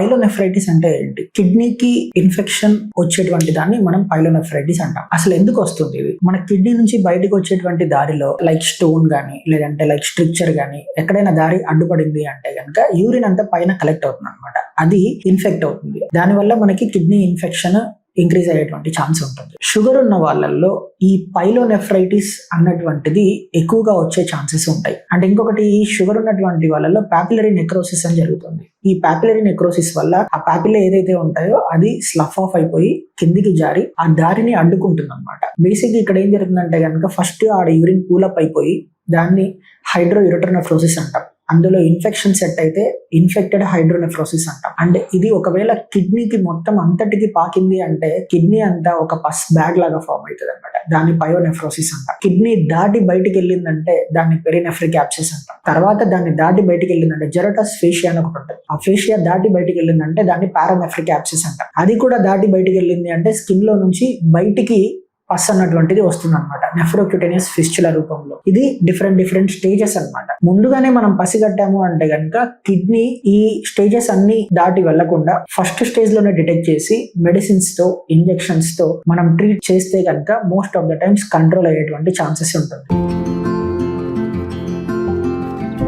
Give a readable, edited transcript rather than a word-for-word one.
Pyelonephritis అంటే ఏంటి? కిడ్నీకి infection వచ్చేటువంటి దాన్ని మనం పైలోనెఫ్రైటిస్ అంటాం. అసలు ఎందుకు వస్తుంది ఇది? మన కిడ్నీ నుంచి బయటకు వచ్చేటువంటి దారిలో లైక్ స్టోన్ గానీ లేదంటే లైక్ స్ట్రిక్చర్ గానీ ఎక్కడైనా దారి అడ్డుపడింది అంటే కనుక యూరిన్ అంతా పైన కలెక్ట్ అవుతుంది అనమాట. అది ఇన్ఫెక్ట్ అవుతుంది. దానివల్ల మనకి కిడ్నీ ఇన్ఫెక్షన్ ఇంక్రీజ్ అయ్యేటువంటి ఛాన్స్ ఉంటుంది. షుగర్ ఉన్న వాళ్ళల్లో ఈ పైలోనెఫ్రైటిస్ అన్నటువంటిది ఎక్కువగా వచ్చే ఛాన్సెస్ ఉంటాయి. అంటే ఇంకొకటి, ఈ షుగర్ ఉన్నటువంటి వాళ్ళలో పాపిలరీ నెక్రోసిస్ అని జరుగుతుంది. ఈ పాపిలరీ నెక్రోసిస్ వల్ల ఆ పాపిలే ఏదైతే ఉంటాయో అది స్లఫ్ ఆఫ్ అయిపోయి కిందికి జారి ఆ దారిని అడ్డుకుంటుంది అనమాట. బేసిక్ ఇక్కడ ఏం జరుగుతుందంటే కనుక ఫస్ట్ ఆడ యూరిన్ పూలప్ అయిపోయి దాన్ని హైడ్రోయూరిటర్నెఫ్రోసిస్ అంటాం. అందులో ఇన్ఫెక్షన్ సెట్ అయితే ఇన్ఫెక్టెడ్ హైడ్రోనెఫ్రోసిస్ అంటాం. అండ్ ఇది ఒకవేళ కిడ్నీకి మొత్తం అంతటికి పాకింది అంటే కిడ్నీ అంతా ఒక పస్ బ్యాగ్ లాగా ఫామ్ అవుతుంది అనమాట. దాన్ని పయోనెఫ్రోసిస్ అంటాం. కిడ్నీ దాటి బయటికి వెళ్ళిందంటే దాన్ని పెరినెఫ్రిక్ యాబ్సెస్ అంటాం. తర్వాత దాన్ని దాటి బయటికి వెళ్ళిందంటే జెరటస్ ఫేషియా అని ఒకటి ఉంటుంది. ఆ ఫేషియా దాటి బయటికి వెళ్ళిందంటే దాన్ని పారానెఫ్రిక్ యాబ్సెస్ అంటాం. అది కూడా దాటి బయటికి వెళ్ళింది అంటే స్కిన్ లో నుంచి బయటికి పస్ అన్నటువంటిది వస్తుంది అనమాట, నెఫ్రోక్యూటేనియస్ ఫిస్చులా రూపంలో. ఇది డిఫరెంట్ స్టేజెస్ అన్నమాట. ముందుగానే మనం పసిగట్టాము అంటే కనుక కిడ్నీ ఈ స్టేజెస్ అన్ని దాటి వెళ్లకుండా ఫస్ట్ స్టేజ్ లోనే డిటెక్ట్ చేసి మెడిసిన్స్ తో ఇంజెక్షన్స్ తో మనం ట్రీట్ చేస్తే కనుక most of the times control అయ్యేటువంటి ఛాన్సెస్ ఉంటుంది.